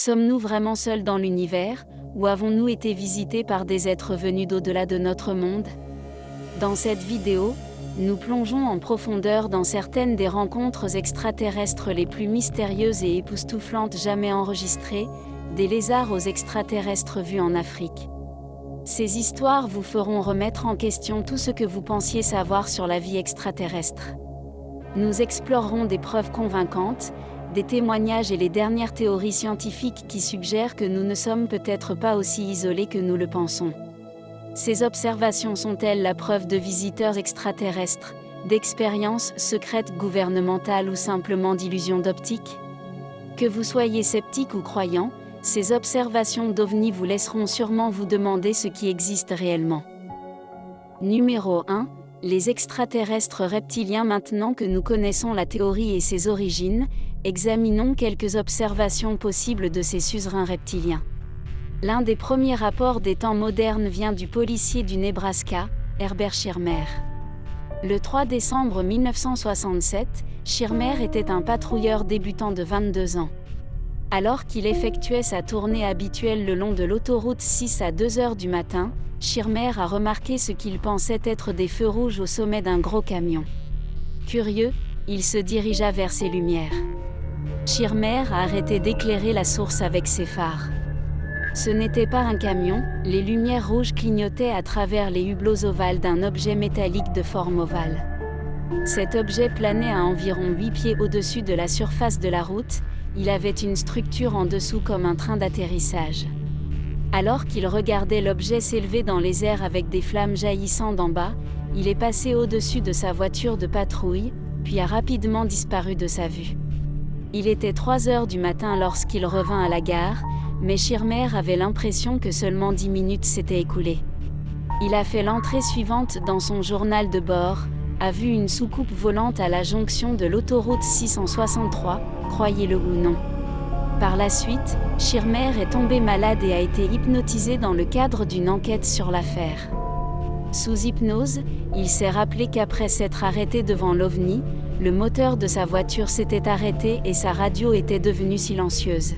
Sommes-nous vraiment seuls dans l'univers, ou avons-nous été visités par des êtres venus d'au-delà de notre monde? Dans cette vidéo, nous plongeons en profondeur dans certaines des rencontres extraterrestres les plus mystérieuses et époustouflantes jamais enregistrées, des lézards aux extraterrestres vus en Afrique. Ces histoires vous feront remettre en question tout ce que vous pensiez savoir sur la vie extraterrestre. Nous explorerons des preuves convaincantes, des témoignages et les dernières théories scientifiques qui suggèrent que nous ne sommes peut-être pas aussi isolés que nous le pensons. Ces observations sont-elles la preuve de visiteurs extraterrestres, d'expériences secrètes gouvernementales ou simplement d'illusions d'optique? Que vous soyez sceptique ou croyant, ces observations d'OVNI vous laisseront sûrement vous demander ce qui existe réellement. Numéro 1. Les extraterrestres reptiliens. Maintenant que nous connaissons la théorie et ses origines, examinons quelques observations possibles de ces suzerains reptiliens. L'un des premiers rapports des temps modernes vient du policier du Nebraska, Herbert Schirmer. Le 3 décembre 1967, Schirmer était un patrouilleur débutant de 22 ans. Alors qu'il effectuait sa tournée habituelle le long de l'autoroute 6 à 2 heures du matin, Schirmer a remarqué ce qu'il pensait être des feux rouges au sommet d'un gros camion. Curieux, il se dirigea vers ces lumières. Schirmer a arrêté d'éclairer la source avec ses phares. Ce n'était pas un camion, les lumières rouges clignotaient à travers les hublots ovales d'un objet métallique de forme ovale. Cet objet planait à environ 8 pieds au-dessus de la surface de la route, il avait une structure en dessous comme un train d'atterrissage. Alors qu'il regardait l'objet s'élever dans les airs avec des flammes jaillissant d'en bas, il est passé au-dessus de sa voiture de patrouille, puis a rapidement disparu de sa vue. Il était 3 heures du matin lorsqu'il revint à la gare, mais Schirmer avait l'impression que seulement 10 minutes s'étaient écoulées. Il a fait l'entrée suivante dans son journal de bord, a vu une soucoupe volante à la jonction de l'autoroute 663, croyez-le ou non. Par la suite, Schirmer est tombé malade et a été hypnotisé dans le cadre d'une enquête sur l'affaire. Sous hypnose, il s'est rappelé qu'après s'être arrêté devant l'OVNI, le moteur de sa voiture s'était arrêté et sa radio était devenue silencieuse.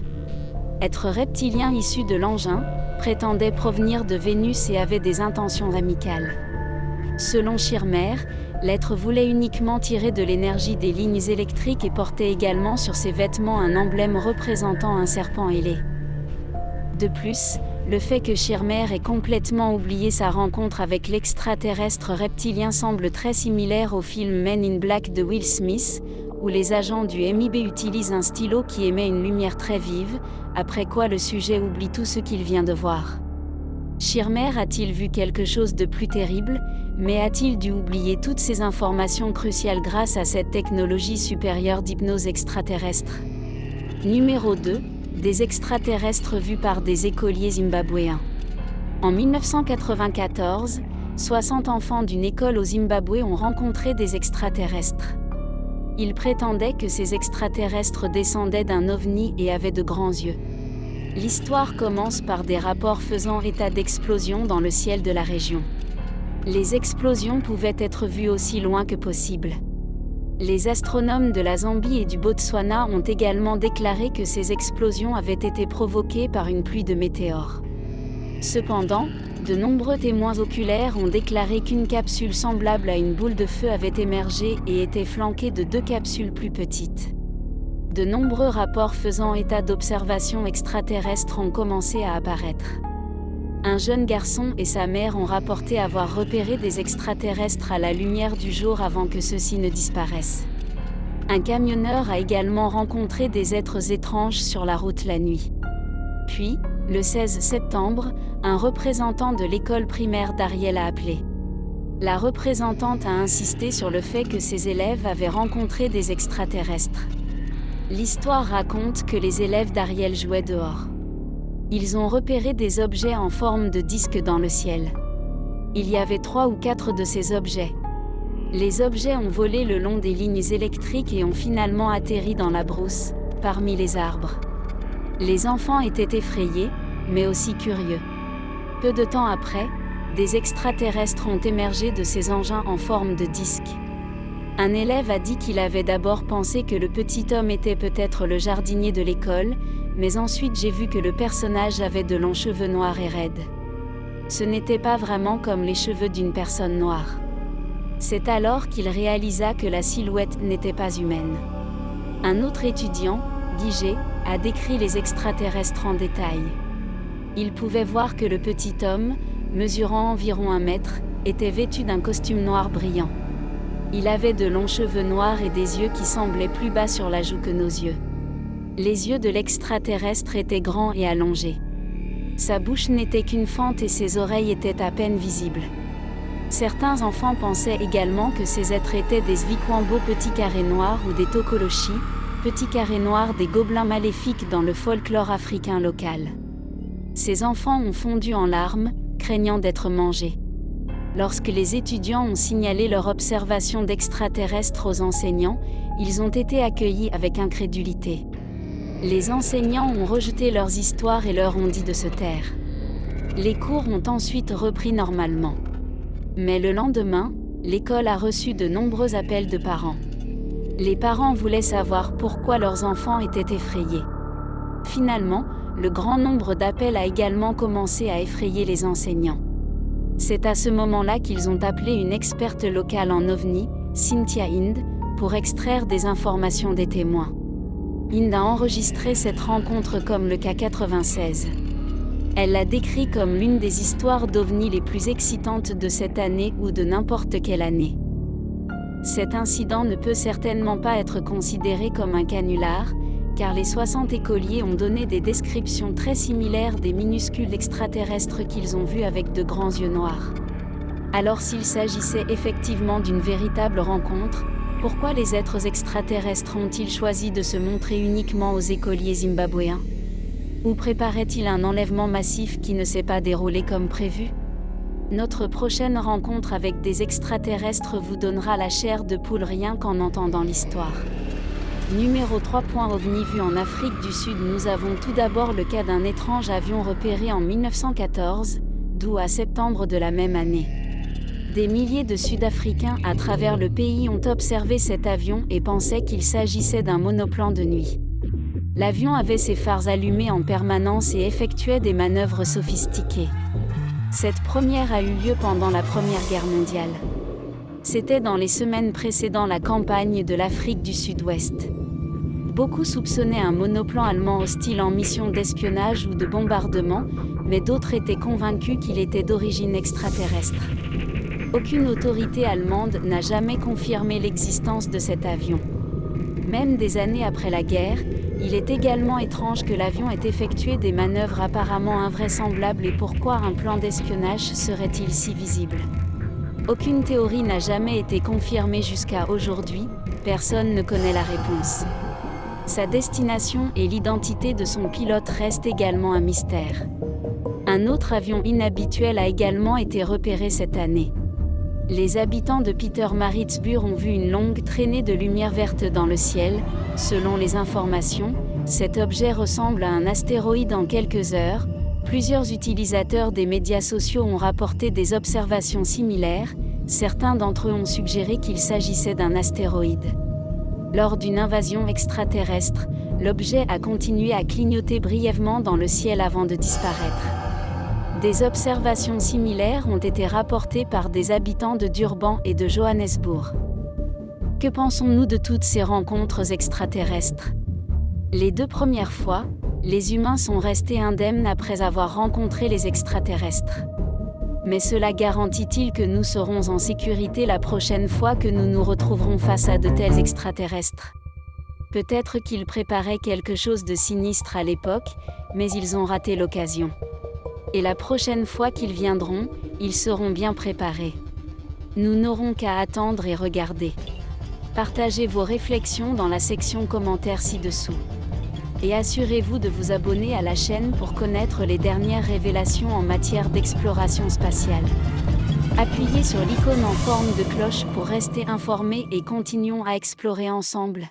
Être reptilien issu de l'engin, prétendait provenir de Vénus et avait des intentions amicales. Selon Schirmer, l'être voulait uniquement tirer de l'énergie des lignes électriques et portait également sur ses vêtements un emblème représentant un serpent ailé. De plus, le fait que Schirmer ait complètement oublié sa rencontre avec l'extraterrestre reptilien semble très similaire au film Men in Black de Will Smith, où les agents du MIB utilisent un stylo qui émet une lumière très vive, après quoi le sujet oublie tout ce qu'il vient de voir. Schirmer a-t-il vu quelque chose de plus terrible, mais a-t-il dû oublier toutes ces informations cruciales grâce à cette technologie supérieure d'hypnose extraterrestre? Numéro 2. Des extraterrestres vus par des écoliers zimbabwéens. En 1994, 60 enfants d'une école au Zimbabwe ont rencontré des extraterrestres. Ils prétendaient que ces extraterrestres descendaient d'un ovni et avaient de grands yeux. L'histoire commence par des rapports faisant état d'explosions dans le ciel de la région. Les explosions pouvaient être vues aussi loin que possible. Les astronomes de la Zambie et du Botswana ont également déclaré que ces explosions avaient été provoquées par une pluie de météores. Cependant, de nombreux témoins oculaires ont déclaré qu'une capsule semblable à une boule de feu avait émergé et était flanquée de 2 capsules plus petites. De nombreux rapports faisant état d'observations extraterrestres ont commencé à apparaître. Un jeune garçon et sa mère ont rapporté avoir repéré des extraterrestres à la lumière du jour avant que ceux-ci ne disparaissent. Un camionneur a également rencontré des êtres étranges sur la route la nuit. Puis, le 16 septembre, un représentant de l'école primaire d'Ariel a appelé. La représentante a insisté sur le fait que ses élèves avaient rencontré des extraterrestres. L'histoire raconte que les élèves d'Ariel jouaient dehors. Ils ont repéré des objets en forme de disque dans le ciel. Il y avait 3 ou 4 de ces objets. Les objets ont volé le long des lignes électriques et ont finalement atterri dans la brousse, parmi les arbres. Les enfants étaient effrayés, mais aussi curieux. Peu de temps après, des extraterrestres ont émergé de ces engins en forme de disque. Un élève a dit qu'il avait d'abord pensé que le petit homme était peut-être le jardinier de l'école, mais ensuite j'ai vu que le personnage avait de longs cheveux noirs et raides. Ce n'était pas vraiment comme les cheveux d'une personne noire. C'est alors qu'il réalisa que la silhouette n'était pas humaine. Un autre étudiant, Guy G, a décrit les extraterrestres en détail. Il pouvait voir que le petit homme, mesurant environ 1 mètre, était vêtu d'un costume noir brillant. Il avait de longs cheveux noirs et des yeux qui semblaient plus bas sur la joue que nos yeux. Les yeux de l'extraterrestre étaient grands et allongés. Sa bouche n'était qu'une fente et ses oreilles étaient à peine visibles. Certains enfants pensaient également que ces êtres étaient des Zwikwambo petits carrés noirs ou des Tokoloshi, petits carrés noirs des gobelins maléfiques dans le folklore africain local. Ces enfants ont fondu en larmes, craignant d'être mangés. Lorsque les étudiants ont signalé leur observation d'extraterrestres aux enseignants, ils ont été accueillis avec incrédulité. Les enseignants ont rejeté leurs histoires et leur ont dit de se taire. Les cours ont ensuite repris normalement. Mais le lendemain, l'école a reçu de nombreux appels de parents. Les parents voulaient savoir pourquoi leurs enfants étaient effrayés. Finalement, le grand nombre d'appels a également commencé à effrayer les enseignants. C'est à ce moment-là qu'ils ont appelé une experte locale en OVNI, Cynthia Hind, pour extraire des informations des témoins. Hind a enregistré cette rencontre comme le cas 96. Elle l'a décrit comme l'une des histoires d'OVNI les plus excitantes de cette année ou de n'importe quelle année. Cet incident ne peut certainement pas être considéré comme un canular, car les 60 écoliers ont donné des descriptions très similaires des minuscules extraterrestres qu'ils ont vus avec de grands yeux noirs. Alors s'il s'agissait effectivement d'une véritable rencontre, pourquoi les êtres extraterrestres ont-ils choisi de se montrer uniquement aux écoliers zimbabwéens? Ou préparaient-ils un enlèvement massif qui ne s'est pas déroulé comme prévu? Notre prochaine rencontre avec des extraterrestres vous donnera la chair de poule rien qu'en entendant l'histoire. Numéro 3. OVNI vu en Afrique du Sud. Nous avons tout d'abord le cas d'un étrange avion repéré en 1914, d'août à septembre de la même année. Des milliers de Sud-Africains à travers le pays ont observé cet avion et pensaient qu'il s'agissait d'un monoplan de nuit. L'avion avait ses phares allumés en permanence et effectuait des manœuvres sophistiquées. Cette première a eu lieu pendant la Première Guerre mondiale. C'était dans les semaines précédant la campagne de l'Afrique du Sud-Ouest. Beaucoup soupçonnaient un monoplan allemand hostile en mission d'espionnage ou de bombardement, mais d'autres étaient convaincus qu'il était d'origine extraterrestre. Aucune autorité allemande n'a jamais confirmé l'existence de cet avion. Même des années après la guerre, il est également étrange que l'avion ait effectué des manœuvres apparemment invraisemblables et pourquoi un plan d'espionnage serait-il si visible? Aucune théorie n'a jamais été confirmée jusqu'à aujourd'hui, personne ne connaît la réponse. Sa destination et l'identité de son pilote restent également un mystère. Un autre avion inhabituel a également été repéré cette année. Les habitants de Pietermaritzburg ont vu une longue traînée de lumière verte dans le ciel. Selon les informations, cet objet ressemble à un astéroïde en quelques heures. Plusieurs utilisateurs des médias sociaux ont rapporté des observations similaires. Certains d'entre eux ont suggéré qu'il s'agissait d'un astéroïde. Lors d'une invasion extraterrestre, l'objet a continué à clignoter brièvement dans le ciel avant de disparaître. Des observations similaires ont été rapportées par des habitants de Durban et de Johannesburg. Que pensons-nous de toutes ces rencontres extraterrestres? Les 2 premières fois, les humains sont restés indemnes après avoir rencontré les extraterrestres. Mais cela garantit-il que nous serons en sécurité la prochaine fois que nous nous retrouverons face à de tels extraterrestres? Peut-être qu'ils préparaient quelque chose de sinistre à l'époque, mais ils ont raté l'occasion. Et la prochaine fois qu'ils viendront, ils seront bien préparés. Nous n'aurons qu'à attendre et regarder. Partagez vos réflexions dans la section commentaires ci-dessous. Et assurez-vous de vous abonner à la chaîne pour connaître les dernières révélations en matière d'exploration spatiale. Appuyez sur l'icône en forme de cloche pour rester informé et continuons à explorer ensemble.